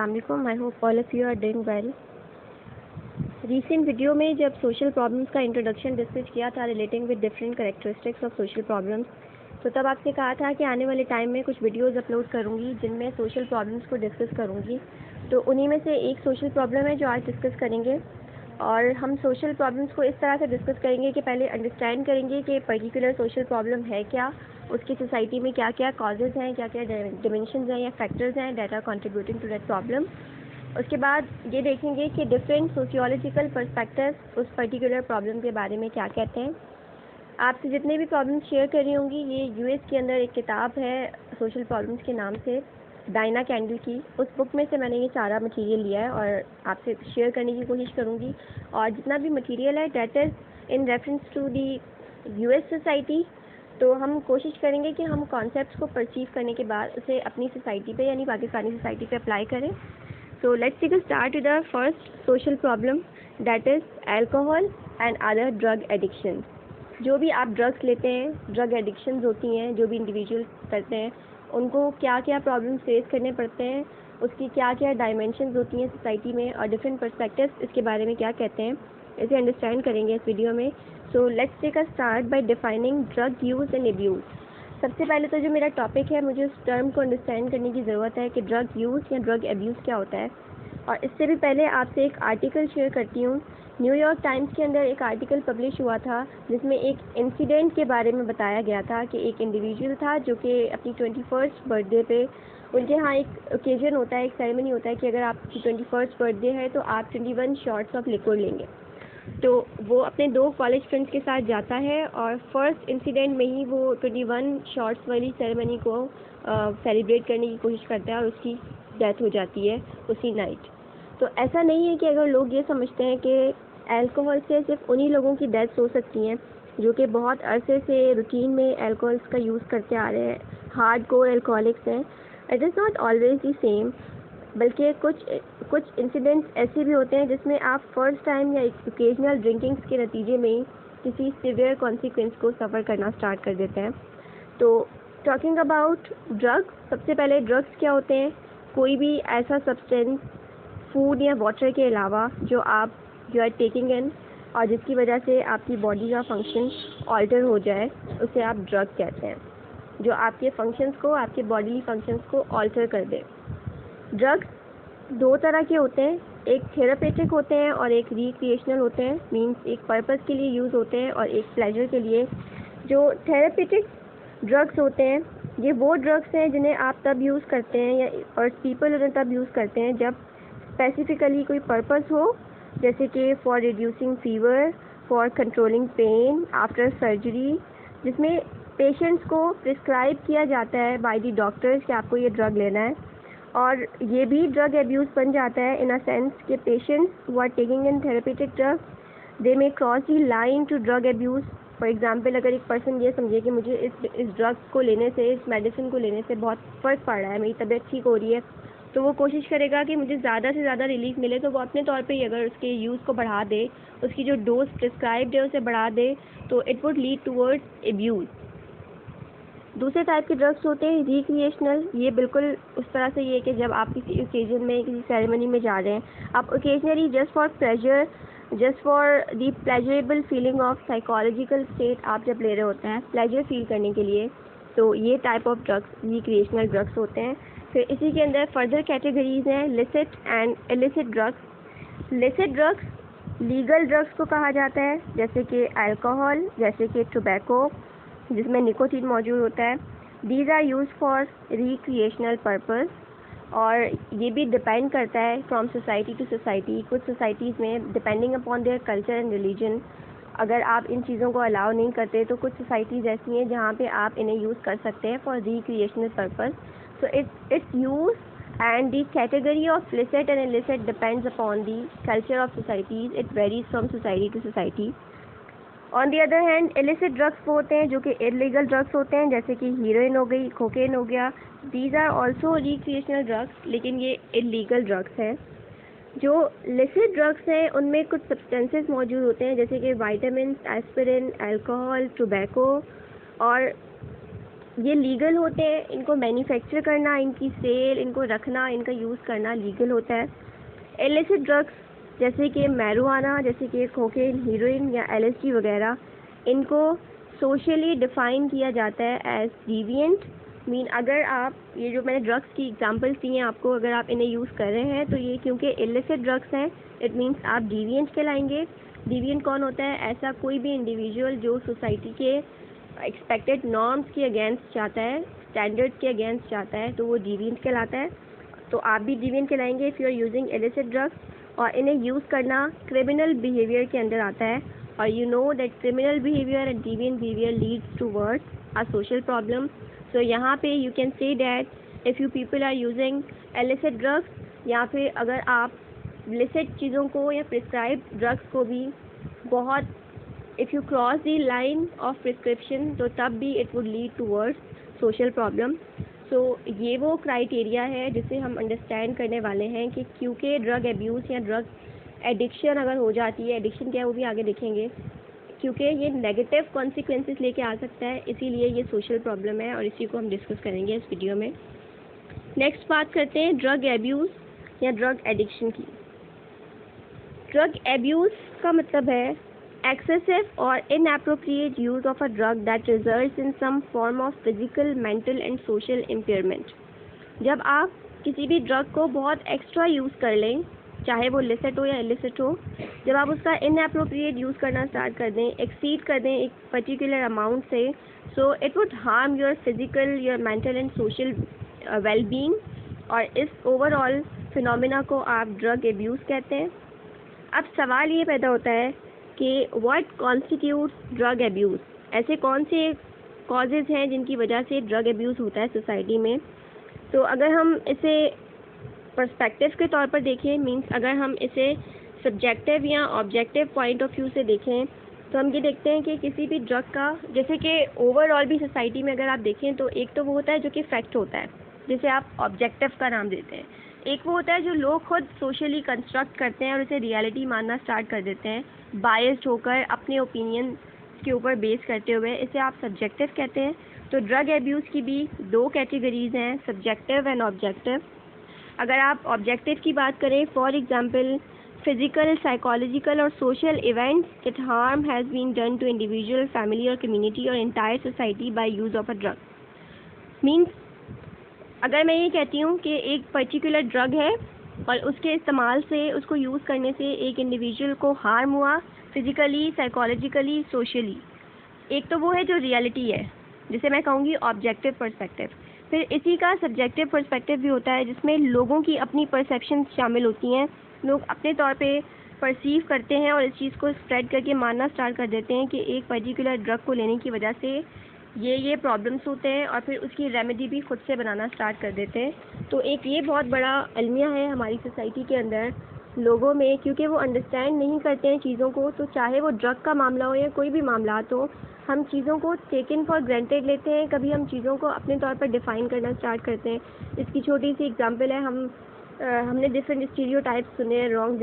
अस्सलाम, I hope all of you are doing well. Recent video में जब social problems का इंट्रोडक्शन डिस्कस किया था relating with different characteristics of social problems, तो तब आपसे कहा था कि आने वाले टाइम में कुछ वीडियोस अपलोड करूंगी जिनमें सोशल प्रॉब्लम्स को डिस्कस करूंगी। तो उन्हीं में से एक सोशल प्रॉब्लम है जो आज डिस्कस करेंगे। और हम सोशल प्रॉब्लम्स को इस तरह से डिस्कस करेंगे कि पहले अंडरस्टैंड करेंगे कि पर्टिकुलर सोशल प्रॉब्लम है क्या, उसकी सोसाइटी में क्या क्या कॉजेज़ हैं, क्या क्या डिमेंशंस हैं या फैक्टर्स हैं that are contributing to that problem. उसके बाद ये देखेंगे कि डिफरेंट सोशियोलॉजिकल पर्सपेक्टिव उस पर्टिकुलर प्रॉब्लम के बारे में क्या कहते हैं। आपसे जितने भी प्रॉब्लम्स शेयर कर रही होंगी, ये यूएस के अंदर एक किताब है सोशल प्रॉब्लम्स के नाम से, डायना कैंडल की। उस बुक में से मैंने ये सारा मटेरियल लिया है और आपसे शेयर करने की कोशिश करूँगी। और जितना भी मटेरियल है that is in reference to the US society. तो हम कोशिश करेंगे कि हम कॉन्सेप्ट्स को परसीव करने के बाद उसे अपनी सोसाइटी पे यानी पाकिस्तानी सोसाइटी पे अप्लाई करें। So let's take a start with the first social problem that is alcohol and other drug addiction. जो भी आप ड्रग्स लेते हैं, ड्रग एडिक्शंस होती हैं जो भी इंडिविजुअल करते हैं, उनको क्या क्या प्रॉब्लम फेस करने पड़ते हैं, उसकी क्या क्या डायमेंशंस होती हैं सोसाइटी में और डिफरेंट पर्सपेक्टिव्स इसके बारे में क्या कहते हैं, इसे अंडरस्टैंड करेंगे इस वीडियो में। So let's take a start by defining drug use and abuse. सबसे पहले तो जो मेरा टॉपिक है, मुझे उस टर्म को अंडरस्टैंड करने की ज़रूरत है कि ड्रग यूज़ या ड्रग अब्यूज़ क्या होता है। और इससे भी पहले आपसे एक आर्टिकल शेयर करती हूँ। न्यूयॉर्क टाइम्स के अंदर एक आर्टिकल पब्लिश हुआ था जिसमें एक इंसिडेंट के बारे में बताया गया था कि एक इंडिविजुअल था जो कि अपनी 21st बर्थडे पे, उनके यहाँ एक ओकेजन होता है, एक सेरेमनी होता है कि अगर आपकी 21st बर्थडे है तो आप 21 शॉट्स ऑफ लिक्विड लेंगे। तो वो अपने 2 कॉलेज फ्रेंड्स के साथ जाता है और फर्स्ट इंसिडेंट में ही वो 21 शॉट्स वाली सेरेमनी को सेलिब्रेट करने की कोशिश करता है और उसकी डेथ हो जाती है उसी नाइट। तो ऐसा नहीं है कि अगर लोग ये समझते हैं कि अल्कोहल से सिर्फ उन्हीं लोगों की डेथ्स हो सकती हैं जो कि बहुत अरसे से रूटीन में अल्कोहल्स का यूज़ करते आ रहे हैं, हार्ड कोर अल्कोहलिक्स हैं। It is not always the same, बल्कि कुछ इंसिडेंट्स ऐसे भी होते हैं जिसमें आप फर्स्ट टाइम या ओकेजनल ड्रिंकिंग्स के नतीजे में किसी सीवियर कॉन्सिक्वेंस को सफ़र करना स्टार्ट कर देते हैं। तो टॉकिंग अबाउट ड्रग्स, सबसे पहले ड्रग्स क्या होते हैं? कोई भी ऐसा सब्सटेंस फूड या वाटर के अलावा जो आर टेकिंग इन और जिसकी वजह से आपकी बॉडी का फंक्शन ऑल्टर हो जाए, उसे आप ड्रग कहते हैं, जो आपके फंक्शंस को, आपके बॉडी फंक्शंस को ऑल्टर कर दे। ड्रग्स 2 तरह के होते हैं, एक थेरापेटिक होते हैं और एक रिक्रिएशनल होते हैं। मींस एक पर्पस के लिए यूज़ होते हैं और एक प्लेजर के लिए। जो थेरापेटिक ड्रग्स होते हैं, ये वो ड्रग्स हैं जिन्हें आप तब यूज़ करते हैं या और पीपल उन्हें तब यूज़ करते हैं जब स्पेसिफिकली कोई पर्पस हो, जैसे कि for reducing fever, for controlling pen after surgery, जिसमें पेशेंट्स को प्रिस्क्राइब किया जाता है बाय द डॉक्टर्स कि आपको ये ड्रग लेना है। और ये भी ड्रग एब्यूज़ बन जाता है इन अ सेंस कि patients who are taking in therapeutic drugs they may cross the line to drug abuse. For example, अगर एक पर्सन ये समझे कि मुझे इस ड्रग को लेने से, इस मेडिसिन को लेने से बहुत फ़र्क पड़ रहा है, मेरी तबीयत ठीक हो रही है, तो वो कोशिश करेगा कि मुझे ज़्यादा से ज़्यादा रिलीफ मिले, तो वो अपने तौर पे ही अगर उसके यूज़ को बढ़ा दे, उसकी जो डोज प्रिस्क्राइब्ड है उसे बढ़ा दे, तो it would lead towards abuse. दूसरे टाइप के ड्रग्स होते हैं रिक्रिएशनल। ये बिल्कुल उस तरह से ये कि जब आप किसी ओकेजन में, किसी सेरेमनी में जा रहे हैं, आप occasionally just for pleasure, just for the pleasurable feeling of psychological state आप जब ले रहे होते हैं प्लेजर फील करने के लिए, तो ये type of drugs recreational drugs होते हैं। फिर इसी के अंदर फर्दर कैटेगरीज हैं licit and illicit drugs. Licit drugs legal drugs को कहा जाता है, जैसे कि अल्कोहल, जैसे कि टोबैको जिसमें निकोटीन मौजूद होता है। These are use for recreational purpose. और ये भी डिपेंड करता है फ्रॉम सोसाइटी टू सोसाइटी। कुछ सोसाइटीज़ में depending upon their culture and religion, अगर आप इन चीज़ों को अलाउ नहीं करते, तो कुछ सोसाइटीज़ ऐसी हैं जहाँ पे आप इन्हें यूज़ कर सकते हैं for recreational purpose. So it's use and the category of licit and illicit depends upon the culture of societies. It varies from society to society. On the other hand illicit drugs वो होते हैं जो कि illegal drugs होते हैं, जैसे कि heroine हो गई, कोकेन हो गया। These are also recreational drugs, लेकिन ये इलीगल ड्रग्स हैं। जो लिसिट ड्रग्स हैं उनमें कुछ सब्सटेंसेस मौजूद होते हैं, जैसे कि वाइटामिन, एस्पिरिन, अल्कोहल, टोबैको। और ये लीगल होते हैं, इनको मैन्युफैक्चर करना, इनकी सेल, इनको रखना, इनका यूज़ करना लीगल होता है। इलिसिट ड्रग्स जैसे कि मैरिजुआना, जैसे कि कोकेन, हीरोइन या LSD वगैरह, इनको सोशली डिफ़ाइन किया जाता है एज डिविएंट। मीन अगर आप ये जो मैंने ड्रग्स की एग्जांपल्स दी हैं आपको, अगर आप इन्हें यूज़ कर रहे हैं तो ये क्योंकि इलिसिट ड्रग्स हैं, इट मीन्स आप डिविएंट कहलाएंगे। डिविएंट कौन होता है? ऐसा कोई भी इंडिविजुअल जो सोसाइटी के एक्सपेक्टेड नॉर्म्स के अगेंस्ट जाता है, स्टैंडर्ड्स के अगेंस्ट जाता है, तो वो डिविएंट कहलाता है। तो आप भी डिविएंट कहलाएंगे if you are using illicit drugs, और इन्हें यूज़ करना क्रिमिनल बिहेवियर के अंदर आता है। और you know that criminal behaviour and deviant behaviour leads towards a social problem. So यहाँ पे you can say that if you people are using illicit drugs, या फिर अगर आप लिसिट चीज़ों को या प्रिस्क्राइब ड्रग्स को भी बहुत, if you cross the line of prescription, तो तब भी it would lead towards social problem. So ये वो क्राइटेरिया है जिसे हम अंडरस्टैंड करने वाले हैं कि क्योंकि ड्रग एब्यूज़ या ड्रग एडिक्शन अगर हो जाती है, एडिक्शन क्या है वो भी आगे देखेंगे, क्योंकि ये नेगेटिव कॉन्सिक्वेंसेस लेके आ सकता है, इसीलिए ये सोशल प्रॉब्लम है और इसी को हम डिस्कस करेंगे इस वीडियो में। नेक्स्ट बात करते हैं ड्रग एब्यूज़ या ड्रग एडिक्शन की। ड्रग एब्यूज़ का मतलब है excessive or inappropriate use of a drug that results in some form of physical, mental and social impairment। जब आप किसी भी ड्रग को बहुत एक्स्ट्रा यूज़ कर लें, चाहे वो लिसिट हो या इलिसिट हो, जब आप उसका इनएप्रोप्रिएट यूज़ करना स्टार्ट कर दें, एक्सीड कर दें एक पर्टिकुलर अमाउंट से, so it would harm your physical, your mental and social well being, और इस ओवरऑल फिनोमिना को आप ड्रग एब्यूज़ कहते हैं। अब सवाल ये पैदा होता है कि व्हाट कॉन्स्टिट्यूट्स ड्रग एब्यूज़, ऐसे कौन से कॉजेज़ हैं जिनकी वजह से ड्रग एब्यूज़ होता है सोसाइटी में। तो अगर हम इसे पर्सपेक्टिव के तौर पर देखें, मींस अगर हम इसे सब्जेक्टिव या ऑब्जेक्टिव पॉइंट ऑफ व्यू से देखें, तो हम ये देखते हैं कि किसी भी ड्रग का, जैसे कि ओवरऑल भी सोसाइटी में अगर आप देखें तो एक तो वो होता है जो कि फैक्ट होता है, जिसे आप ऑब्जेक्टिव का नाम देते हैं। एक वो होता है जो लोग खुद सोशली कंस्ट्रक्ट करते हैं और उसे रियलिटी मानना स्टार्ट कर देते हैं, बायस्ड होकर अपने ओपिनियन के ऊपर बेस करते हुए, इसे आप सब्जेक्टिव कहते हैं। तो ड्रग एब्यूज़ की भी दो कैटेगरीज़ हैं, सब्जेक्टिव एंड ऑब्जेक्टिव। अगर आप ऑब्जेक्टिव की बात करें, फॉर एग्जांपल फिजिकल, साइकोलॉजिकल और social events it harm has been done to individual, family और कम्युनिटी और entire society by use of a drug. Means अगर मैं ये कहती हूँ कि एक पर्टिकुलर ड्रग है और उसके इस्तेमाल से, उसको यूज़ करने से एक इंडिविजुअल को हार्म हुआ फिज़िकली, साइकोलॉजिकली, सोशली, एक तो वो है जो रियलिटी है, जिसे मैं कहूँगी ऑब्जेक्टिव पर्सपेक्टिव। फिर इसी का सब्जेक्टिव पर्सपेक्टिव भी होता है, जिसमें लोगों की अपनी परसेप्शन शामिल होती हैं। लोग अपने तौर पे परसीव करते हैं और इस चीज़ को स्प्रेड करके मानना स्टार्ट कर देते हैं कि एक पर्टिकुलर ड्रग को लेने की वजह से ये प्रॉब्लम्स होते हैं, और फिर उसकी रेमेडी भी खुद से बनाना स्टार्ट कर देते हैं। तो एक ये बहुत बड़ा अलमिया है हमारी सोसाइटी के अंदर लोगों में, क्योंकि वो अंडरस्टैंड नहीं करते हैं चीज़ों को। तो चाहे वो ड्रग का मामला हो या कोई भी मामला, तो हम चीज़ों को टेकन फॉर ग्रांटेड लेते हैं, कभी हम चीज़ों को अपने तौर पर डिफ़ाइन करना स्टार्ट करते हैं। इसकी छोटी सी एग्जांपल है, हमने डिफरेंट स्टीरियोटाइप्स सुने हैं, रॉन्ग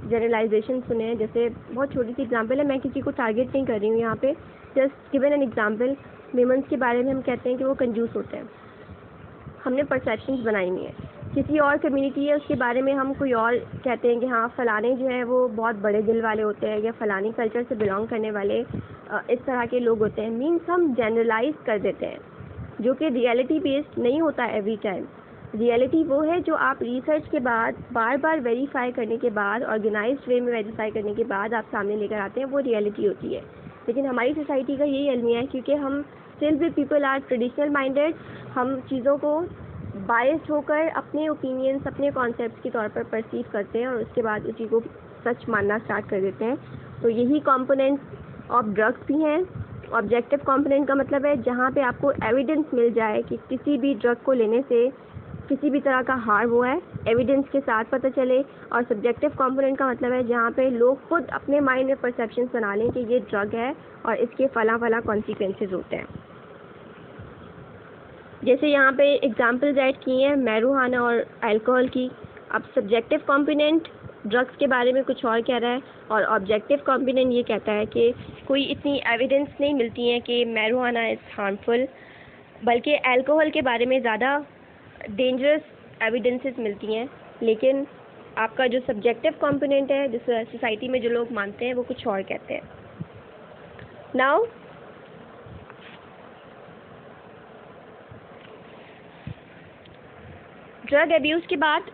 जनरलाइजेशन सुने हैं। जैसे बहुत छोटी सी एग्जांपल है, मैं किसी को टारगेट नहीं कर रही हूँ यहाँ पे, just given an example. Women's के बारे में हम कहते हैं कि वो कंजूस होते हैं, हमने परसेप्शंस बनाई हुई हैं। किसी और कम्युनिटी है उसके बारे में हम कोई और कहते हैं कि हाँ फलाने जो हैं वो बहुत बड़े दिल वाले होते हैं, या फलानी कल्चर से बिलोंग करने वाले इस तरह के लोग होते हैं। मीन्स हम जनरलाइज कर देते हैं, जो कि रियलिटी बेस्ड नहीं होता एवरी टाइम। रियलिटी वो है जो आप रिसर्च के बाद, बार बार वेरीफाई करने के बाद, ऑर्गेनाइज्ड वे में वेरीफाई करने के बाद आप सामने लेकर आते हैं, वो रियलिटी होती है। लेकिन हमारी सोसाइटी का यही अलमिया है, क्योंकि हम स्टिल भी पीपल आर ट्रेडिशनल माइंडेड, हम चीज़ों को बायस्ड होकर अपने ओपिनियंस, अपने कॉन्सेप्ट्स के तौर पर परसीव करते हैं और उसके बाद उसी को सच मानना स्टार्ट कर देते हैं। तो यही कंपोनेंट्स ऑफ ड्रग्स भी हैं। ऑब्जेक्टिव कंपोनेंट का मतलब है जहाँ पे आपको एविडेंस मिल जाए कि किसी भी ड्रग को लेने से किसी भी तरह का हार्म हुआ है, एविडेंस के साथ पता चले। और सब्जेक्टिव कंपोनेंट का मतलब है जहाँ पे लोग खुद अपने माइंड में परसेप्शंस बना लें कि ये ड्रग है और इसके फला फला कॉन्सिक्वेंसेज होते हैं। जैसे यहाँ पे एग्जांपल्स ऐड की हैं मैरिजुआना और अल्कोहल की। अब सब्जेक्टिव कंपोनेंट ड्रग्स के बारे में कुछ और कह रहा है, और ऑब्जेक्टिव कंपोनेंट ये कहता है कि कोई इतनी एविडेंस नहीं मिलती है कि मैरिजुआना इज़ हार्मफुल। बल्कि अल्कोहल के बारे में ज़्यादा डेंजरस एविडेंसेस मिलती हैं, लेकिन आपका जो सब्जेक्टिव कंपोनेंट है, जिस सोसाइटी में जो लोग मानते हैं, वो कुछ और कहते हैं। नाउ ड्रग एब्यूज़ के बाद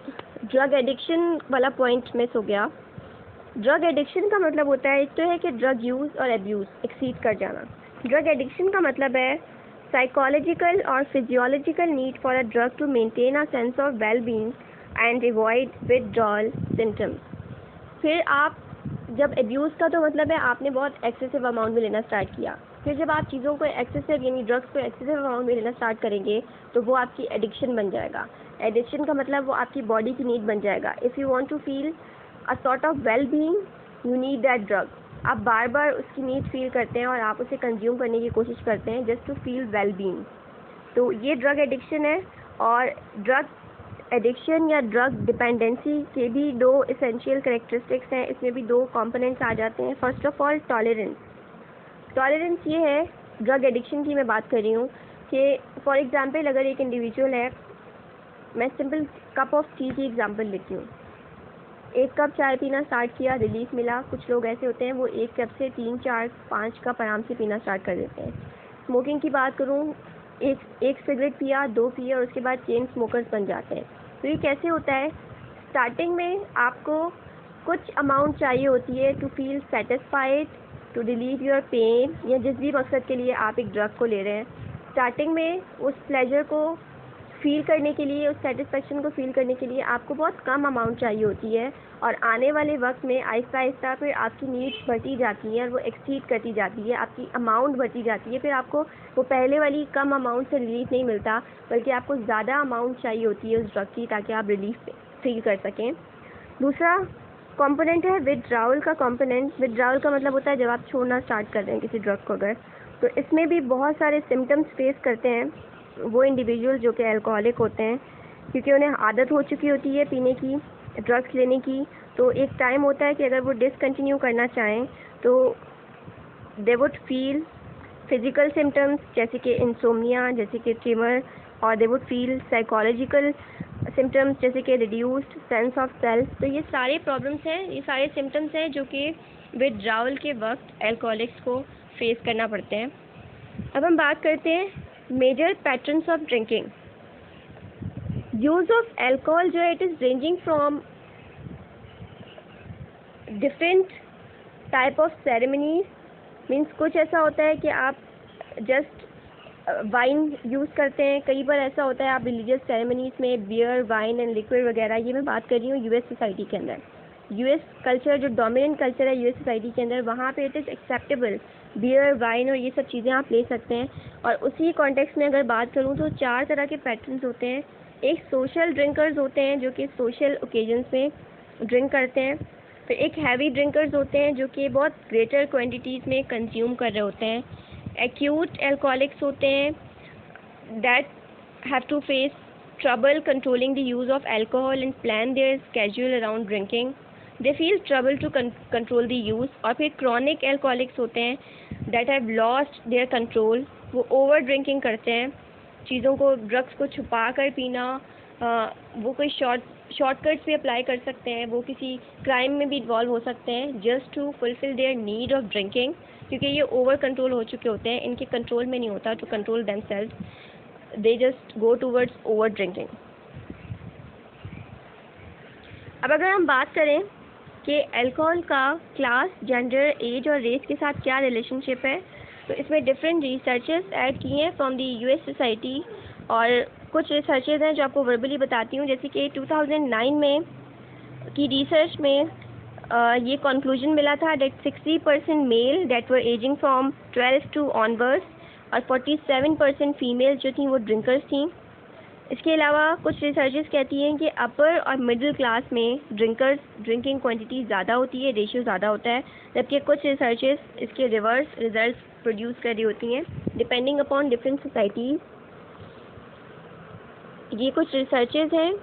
ड्रग एडिक्शन वाला पॉइंट मिस हो गया। ड्रग एडिक्शन का मतलब होता है, एक तो है कि ड्रग यूज़ और एब्यूज़ एक्सीड कर जाना। ड्रग एडिक्शन का मतलब है साइकोलॉजिकल और physiological need for a drug to maintain a sense of well being and avoid withdrawal symptoms. फिर आप जब एब्यूज़ का तो मतलब है आपने बहुत एक्सेसिव अमाउंट में लेना स्टार्ट किया, फिर जब आप चीज़ों को एक्सेसिव यानी ड्रग्स को एक्सेसिव अमाउंट में लेना स्टार्ट करेंगे तो वो आपकी एडिक्शन बन जाएगा। एडिक्शन का मतलब वो आपकी बॉडी की नीड बन जाएगा। If you want to feel a sort of well being you need that drug. आप बार बार उसकी नीड फील करते हैं और आप उसे कंज्यूम करने की कोशिश करते हैं just to feel well being. तो ये ड्रग एडिक्शन है। और ड्रग एडिक्शन या ड्रग डिपेंडेंसी के भी दो एसेंशियल कैरेक्टरिस्टिक्स हैं, इसमें भी दो कंपोनेंट्स आ जाते हैं। First of all tolerance. Tolerance ये है, ड्रग एडिक्शन की मैं बात कर रही हूँ कि फॉर एग्जांपल अगर एक इंडिविजुअल है, मैं सिंपल कप ऑफ टी की एग्जांपल लेती हूँ। एक कप चाय पीना स्टार्ट किया, रिलीफ मिला। कुछ लोग ऐसे होते हैं वो एक कप से 3, 4, 5 कप आराम से पीना स्टार्ट कर देते हैं। स्मोकिंग की बात करूँ, एक सिगरेट पिया, 2 पिए और उसके बाद चेन स्मोकर्स बन जाते हैं। तो ये कैसे होता है? स्टार्टिंग में आपको कुछ अमाउंट चाहिए होती है to feel satisfied, to relieve your pain, या जिस भी मकसद के लिए आप एक ड्रग को ले रहे हैं। स्टार्टिंग में उस प्लेजर को फील करने के लिए, उस सेटिस्फेक्शन को फील करने के लिए आपको बहुत कम अमाउंट चाहिए होती है, और आने वाले वक्त में आहिस्ता आहिस्ता फिर आपकी नीड्स बढ़ती जाती हैं और वो एक्सीड करती जाती है, आपकी अमाउंट बढ़ती जाती है। फिर आपको वो पहले वाली कम अमाउंट से रिलीफ नहीं मिलता, बल्कि आपको ज़्यादा अमाउंट चाहिए होती है उस ड्रग की, ताकि आप रिलीफ फील कर सकें। दूसरा कंपोनेंट है विथड्रॉवल का कंपोनेंट। विथड्रॉवल का मतलब होता है जब आप छोड़ना स्टार्ट कर रहे हैं किसी ड्रग को अगर, तो इसमें भी बहुत सारे सिम्टम्स फेस करते हैं वो इंडिविजुअल जो कि अल्कोहलिक होते हैं, क्योंकि उन्हें आदत हो चुकी होती है पीने की, ड्रग्स लेने की। तो एक टाइम होता है कि अगर वो डिसकंटिन्यू करना चाहें तो they would feel physical symptoms जैसे कि इंसोम्निया, जैसे कि ट्रिमर, और they would feel psychological symptoms जैसे कि रिड्यूस्ड सेंस ऑफ सेल्फ। तो ये सारे प्रॉब्लम्स हैं, ये सारे सिम्टम्स हैं जो कि विथड्रॉवल के वक्त अल्कोहलिक्स को फेस करना पड़ते हैं। अब हम बात करते हैं major patterns of drinking. Use of alcohol जो है it is ranging from different type of ceremonies. Means कुछ ऐसा होता है कि आप जस्ट वाइन यूज़ करते हैं, कई बार ऐसा होता है आप रिलीजियस सेरेमनीज में बियर, वाइन एंड लिक्विड वगैरह, ये मैं बात कर रही हूँ यूएस सोसाइटी के अंदर। यूएस कल्चर जो डोमिनेंट कल्चर है यूएस सोसाइटी के अंदर, वहाँ पे it is acceptable beer, wine और ये सब चीज़ें आप ले सकते हैं। और उसी कॉन्टेक्स्ट में अगर बात करूँ तो 4 तरह के पैटर्न्स होते हैं। एक सोशल ड्रिंकर्स होते हैं जो कि सोशल ओकेजन्स में ड्रिंक करते हैं। फिर एक हैवी ड्रिंकर्स होते हैं जो कि बहुत ग्रेटर क्वान्टिटीज़ में कंज्यूम कर रहे होते हैं। एक्यूट एल्कोहलिक्स होते हैं that have to face trouble controlling the use of alcohol and plan their schedule around drinking. They feel trouble to control the use. और फिर chronic alcoholics होते हैं that have lost their control. वो over drinking करते हैं, चीज़ों को, drugs को छुपा कर पीना, वो कोई शॉर्टकट्स भी अप्लाई कर सकते हैं, वो किसी क्राइम में भी इन्वॉल्व हो सकते हैं just to fulfil their need of drinking, क्योंकि ये ओवर कंट्रोल हो चुके होते हैं, इनके कंट्रोल में नहीं होता to control themselves, they just go towards over drinking. अब अगर हम बात करें कि अल्कोहल का क्लास, जेंडर, एज और रेस के साथ क्या रिलेशनशिप है, तो इसमें डिफरेंट रिसर्चेस ऐड किए हैं फ्रॉम दी यूएस सोसाइटी, और कुछ रिसर्चेस हैं जो आपको वर्बली बताती हूँ। जैसे कि 2009 में की रिसर्च में ये कंक्लूजन मिला था that 60% male that were ageing from 12 to onwards और 47% फीमेल जो थी वो ड्रिंकर्स थी। इसके अलावा कुछ रिसर्चेस कहती हैं कि अपर और मिडिल क्लास में ड्रिंकिंग क्वांटिटी ज़्यादा होती है, रेशियो ज़्यादा होता है, जबकि कुछ रिसर्चेस इसके रिवर्स रिजल्ट्स प्रोड्यूस कर रही होती हैं डिपेंडिंग अपॉन डिफरेंट सोसाइटीज़। ये कुछ रिसर्चेस हैं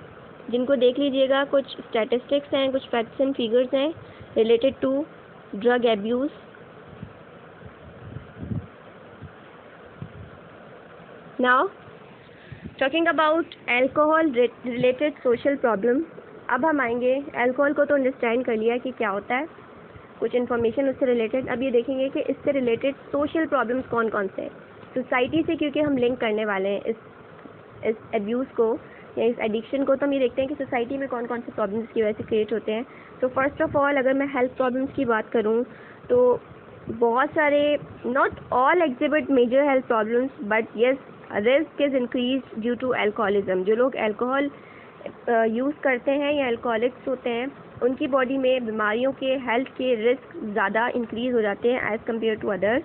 जिनको देख लीजिएगा, कुछ स्टैटिस्टिक्स हैं, कुछ फैक्ट्स एंड फिगर्स हैं related to drug abuse. Now talking about alcohol related social problem. अब हम आएंगे, अल्कोहल को तो अंडरस्टैंड कर लिया कि क्या होता है, कुछ इन्फॉर्मेशन उससे रिलेटेड। अब ये देखेंगे कि इससे रिलेटेड सोशल प्रॉब्लम्स कौन कौन से हैं सोसाइटी से, क्योंकि हम लिंक करने वाले हैं इस एब्यूज़ को या इस एडिक्शन को। तो हम ये देखते हैं कि सोसाइटी में कौन कौन से प्रॉब्लम्स की वजह से क्रिएट होते हैं। तो फर्स्ट ऑफ ऑल अगर मैं हेल्थ प्रॉब्लम्स की बात करूँ तो बहुत सारे, not all exhibit major health problems, but yes risk is increase due to alcoholism. जो लोग अल्कोहल यूज़ करते हैं या अल्कोहलिक्स होते हैं, उनकी बॉडी में बीमारियों के, हेल्थ के रिस्क ज़्यादा इंक्रीज़ हो जाते हैं as compare to others.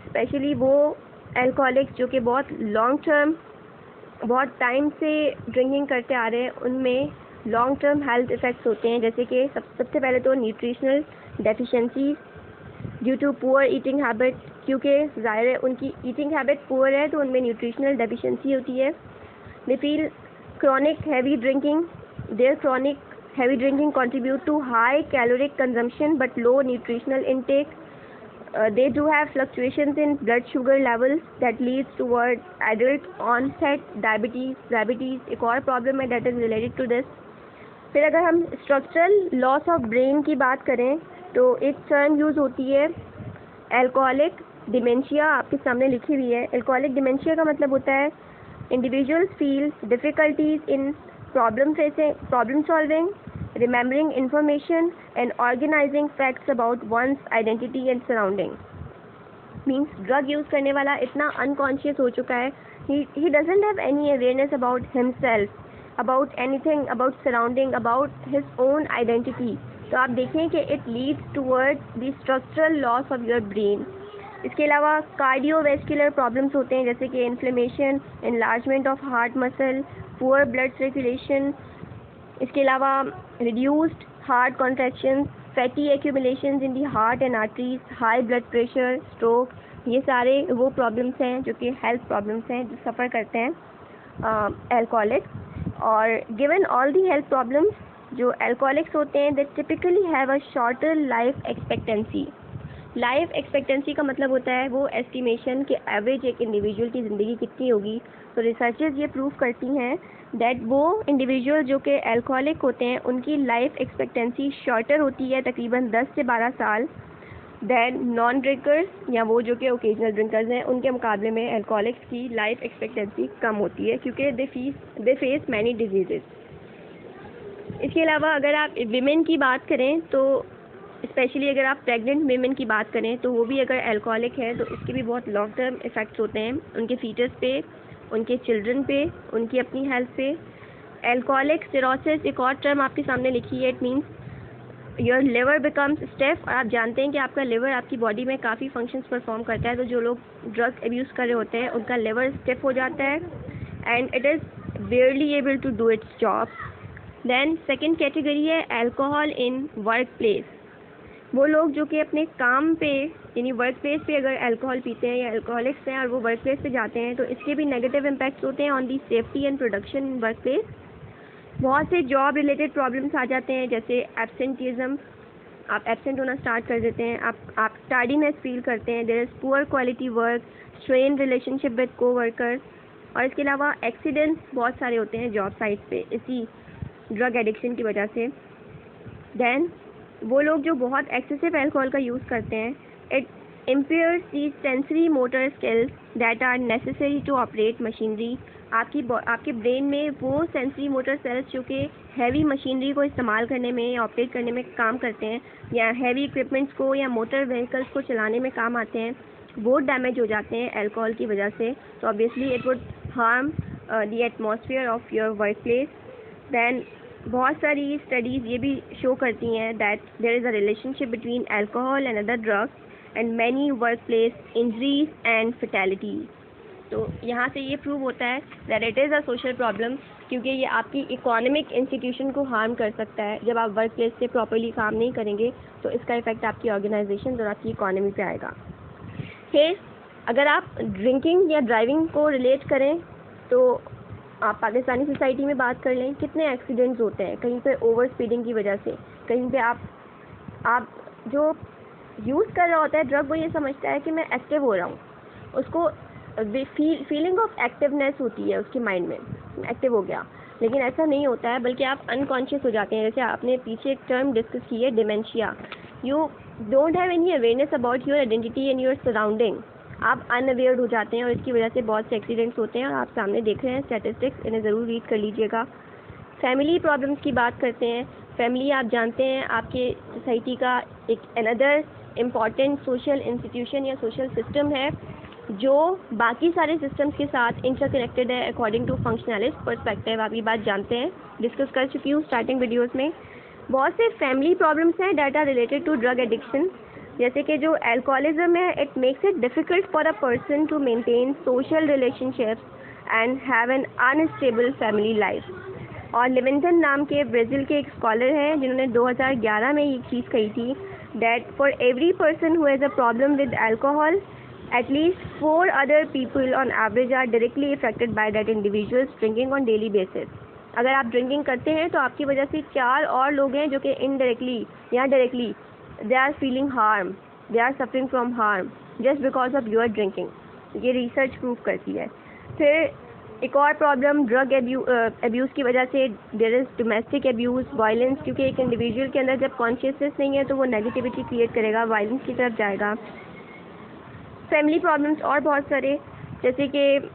Specially वो अल्कोहलिक्स जो कि बहुत लॉन्ग टर्म, बहुत टाइम से ड्रिंकिंग करते आ रहे हैं, उनमें लॉन्ग टर्म हेल्थ इफ़ेक्ट्स होते हैं, जैसे कि सबसे पहले तो nutritional deficiency due to poor eating habit, क्योंकि ज़ाहिर है उनकी ईटिंग हैबिट पुअर है तो उनमें न्यूट्रिशनल डेफिशिएंसी होती है। They feel chronic heavy drinking, their chronic heavy drinking contribute to high caloric consumption but low nutritional intake. They do have fluctuations in blood sugar levels that leads toward adult onset diabetes एक और problem है that is related to this. फिर अगर हम structural loss of brain की बात करें तो एक टर्म यूज़ होती है alcoholic dementia, आपके सामने लिखी हुई है। alcoholic dementia का मतलब होता है individuals feel difficulties in problem solving, remembering information and organizing facts about one's identity and surroundings. Means drug use करने वाला इतना unconscious हो चुका है, he doesn't have any awareness about himself, about anything, about surrounding, about his own identity. तो आप देखें कि it leads towards the structural loss of your brain. इसके अलावा कार्डियोवैस्कुलर प्रॉब्लम्स होते हैं, जैसे कि inflammation, enlargement of heart muscle, poor blood circulation. इसके अलावा reduced heart contractions, fatty एक्यूमुलेशंस in the heart and arteries, high blood pressure, stroke. ये सारे वो प्रॉब्लम्स हैं जो कि हेल्थ प्रॉब्लम्स हैं जो सफ़र करते हैं अल्कोहलिक्स। और given all the health problems, जो अल्कोहलिक्स होते हैं दे typically have a shorter life expectancy. Life expectancy का मतलब होता है वो एस्टिमेशन कि एवरेज एक इंडिविजुअल की ज़िंदगी कितनी होगी। तो रिसर्चेस ये प्रूव करती हैं दैट वो इंडिविजुअल जो कि अल्कोहलिक होते हैं उनकी लाइफ एक्सपेक्टेंसी शॉर्टर होती है, तकरीबन 10 से 12 साल, दैन नॉन ड्रिंकर्स या वो जो कि ओकेजनल ड्रिंकर्स हैं उनके मुकाबले में अल्कोहलिक्स की लाइफ एक्सपेक्टेंसी कम होती है, क्योंकि दे फेस मैनी डिजीज़। इसके अलावा अगर आप विमेन की बात करें तो स्पेशली अगर आप प्रेग्नेंट वीमेन की बात करें तो वो भी अगर अल्कोहलिक है तो इसके भी बहुत लॉन्ग टर्म इफ़ेक्ट्स होते हैं उनके फीटस पे, उनके चिल्ड्रन पे, उनकी अपनी हेल्थ पे। अल्कोहलिक सिरोसिस एक और टर्म आपके सामने लिखी है, it means your liver becomes stiff. और आप जानते हैं कि आपका लिवर आपकी बॉडी में काफ़ी फंक्शंस परफॉर्म करता है, तो जो लोग ड्रग अब्यूज़ कर रहे होते हैं उनका लिवर स्टिफ हो जाता है and it is barely able to do its job. Then second category है अल्कोहल इन वर्क प्लेस। वो लोग जो कि अपने काम पे यानी वर्क प्लेस पे अगर अल्कोहल पीते हैं या अल्कोहलिक्स हैं और वो वर्क प्लेस पे जाते हैं तो इसके भी नेगेटिव इम्पैक्ट्स होते हैं on the safety and production in work place. बहुत से जॉब रिलेटेड प्रॉब्लम्स आ जाते हैं, जैसे एब्सेंटिज्म, आप एब्सेंट होना स्टार्ट कर देते हैं, आप टार्डीनेस फील करते हैं, there is poor quality work, strain relationship with coworkers. और इसके अलावा एक्सीडेंट्स बहुत सारे होते हैं जॉब साइट पे इसी ड्रग एडिक्शन की वजह से। दैन वो लोग जो बहुत एक्सेसिव अल्कोहल का यूज़ करते हैं, it impairs the sensory motor skills that are necessary to operate machinery. आपके ब्रेन में वो सेंसरी मोटर सेल्स जो कि हैवी मशीनरी को इस्तेमाल करने में या ऑपरेट करने में काम करते हैं या हैवी इक्विपमेंट्स को या मोटर व्हीकल्स को चलाने में काम आते हैं, वो डैमेज हो जाते हैं अल्कोहल की वजह से। तो obviously it would harm the atmosphere of your work place. Then बहुत सारी स्टडीज़ ये भी शो करती हैं that there is a relationship between alcohol and other drugs and many work place injuries and fatality. तो यहाँ से ये प्रूव होता है that it is a social problem, क्योंकि ये आपकी इकोनॉमिक इंस्टीट्यूशन को हार्म कर सकता है। जब आप वर्क प्लेस से प्रॉपर्ली काम नहीं करेंगे तो इसका इफ़ेक्ट आपकी ऑर्गेनाइजेशन और आपकी इकोनॉमी पे आएगा। फिर अगर आप ड्रिंकिंग या ड्राइविंग को रिलेट करें तो आप पाकिस्तानी सोसाइटी में बात कर लें, कितने एक्सीडेंट्स होते हैं कहीं पे ओवर स्पीडिंग की वजह से। कहीं पे आप जो यूज़ कर रहा होता है ड्रग वो ये समझता है कि मैं एक्टिव हो रहा हूँ, उसको फीलिंग ऑफ एक्टिवनेस होती है उसके माइंड में, एक्टिव हो गया, लेकिन ऐसा नहीं होता है, बल्कि आप अनकॉन्शियस हो जाते हैं। जैसे आपने पीछे एक टर्म डिस्कस की है, dementia. You don't have any awareness about your identity and your surrounding. आप अनअवेयर हो जाते हैं और इसकी वजह से बहुत से एक्सीडेंट्स होते हैं, और आप सामने देख रहे हैं स्टैटिस्टिक्स, इन्हें ज़रूर रीड कर लीजिएगा। फैमिली प्रॉब्लम्स की बात करते हैं। फैमिली आप जानते हैं आपके सोसाइटी का एक अनदर इम्पॉर्टेंट सोशल इंस्टीट्यूशन या सोशल सिस्टम है, जो बाकी सारे सिस्टम्स के साथ इंटरकनेक्टेड है अकॉर्डिंग टू फंक्शनलिस्ट पर्सपेक्टिव। आप ये बात जानते हैं, डिस्कस कर चुकी हूँ स्टार्टिंग वीडियोस में। बहुत से फैमिली प्रॉब्लम्स हैं that are related to drug addiction, जैसे कि जो अल्कोहलिज्म है, it makes it difficult for a person to maintain social relationships and have an unstable family life. और लिविंगटन नाम के ब्राज़ील के एक स्कॉलर हैं जिन्होंने 2011 में ये चीज़ कही थी, that for every person who has a problem with alcohol, at least 4 other people on average are directly affected by that individuals drinking on daily basis। अगर आप ड्रिंकिंग करते हैं तो आपकी वजह से 4 और लोग हैं जो कि इनडायरेक्टली या directly they are feeling harm, they are suffering from harm just because of your drinking. ये रिसर्च प्रूव करती है। फिर एक और प्रॉब्लम ड्रग अब्यूज़ की वजह से, there is domestic abuse, violence, क्योंकि एक इंडिविजुअल के अंदर जब कॉन्शियसनेस नहीं है तो वो नेगेटिविटी क्रिएट करेगा, वायलेंस की तरफ जाएगा। फैमिली प्रॉब्लम्स और बहुत सारे, जैसे कि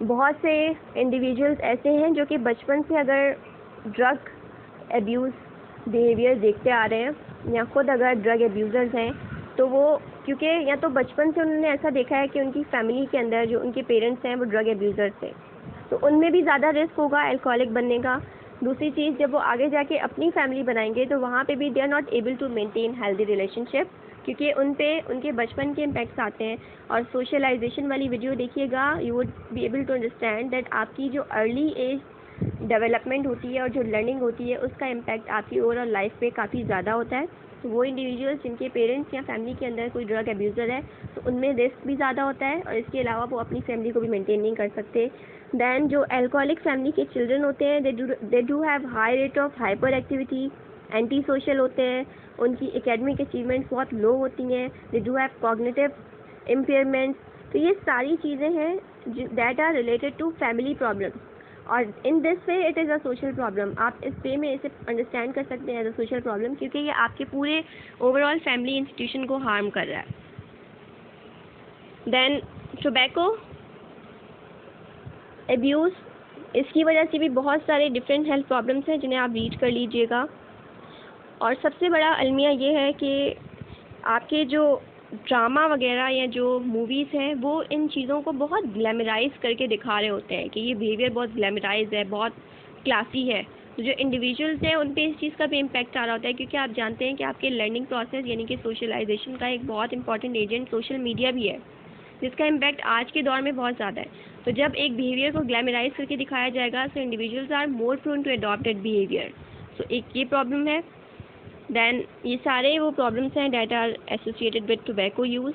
बहुत से इंडिविजुअल्स ऐसे हैं जो कि बचपन से अगर ड्रग अब्यूज़ बिहेवियर देखते आ रहे हैं या खुद अगर ड्रग अब्यूज़र्स हैं, तो वो क्योंकि या तो बचपन से उन्होंने ऐसा देखा है कि उनकी फैमिली के अंदर जो उनके पेरेंट्स हैं वो ड्रग अब्यूज़र्स थे, तो उनमें भी ज़्यादा रिस्क होगा अल्कोहलिक बनने का। दूसरी चीज़, जब वो आगे जाके अपनी फैमिली बनाएंगे तो वहाँ पे भी they are not able to maintain healthy relationship, क्योंकि उन पे उनके बचपन के इम्पैक्ट्स आते हैं। और सोशलाइजेशन वाली वीडियो देखिएगा, you would be able to understand that आपकी जो अर्ली एज डेवलपमेंट होती है और जो लर्निंग होती है उसका इम्पैक्ट आपकी ओवरऑल लाइफ पे काफ़ी ज़्यादा होता है। तो वो इंडिविजुअल्स जिनके पेरेंट्स या फैमिली के अंदर कोई ड्रग अब्यूज़र है तो उनमें रिस्क भी ज़्यादा होता है, और इसके अलावा वो अपनी फैमिली को भी मेंटेन नहीं कर सकते। दैन जो अल्कोहलिक फैमिली के चिल्ड्रन होते हैं, they do have high rate of hyperactivity, antisocial होते हैं, उनकी एकेडमिक अचीवमेंट्स बहुत लो होती हैं, they do have cognitive impairments. तो ये सारी चीज़ें हैं that are related to family problems, और in this way it is a social problem. आप इस वे में इसे अंडरस्टैंड कर सकते हैं एज अ सोशल प्रॉब्लम, क्योंकि ये आपके पूरे ओवरऑल फैमिली इंस्टीट्यूशन को हार्म कर रहा है। देन टोबैको अब्यूज़, इसकी वजह से भी बहुत सारे डिफरेंट हेल्थ प्रॉब्लम्स हैं जिन्हें आप रीड कर लीजिएगा। और सबसे बड़ा अलमिया ये है कि आपके जो ड्रामा वगैरह या जो मूवीज़ हैं वो इन चीज़ों को बहुत ग्लैमराइज करके दिखा रहे होते हैं कि ये बिहेवियर बहुत ग्लैमराइज है, बहुत क्लासी है। तो जो इंडिविजुअल्स हैं उन पे इस चीज़ का भी इम्पैक्ट आ रहा होता है, क्योंकि आप जानते हैं कि आपके लर्निंग प्रोसेस यानी कि सोशलाइजेशन का एक बहुत इंपॉर्टेंट एजेंट सोशल मीडिया भी है, जिसका इम्पैक्ट आज के दौर में बहुत ज़्यादा है। तो जब एक बिहेवियर को ग्लैमराइज करके दिखाया जाएगा तो individuals are more prone to adopted behaviour. So एक ये प्रॉब्लम है। दैन ये सारे वो प्रॉब्लम्स हैं that are associated with tobacco use.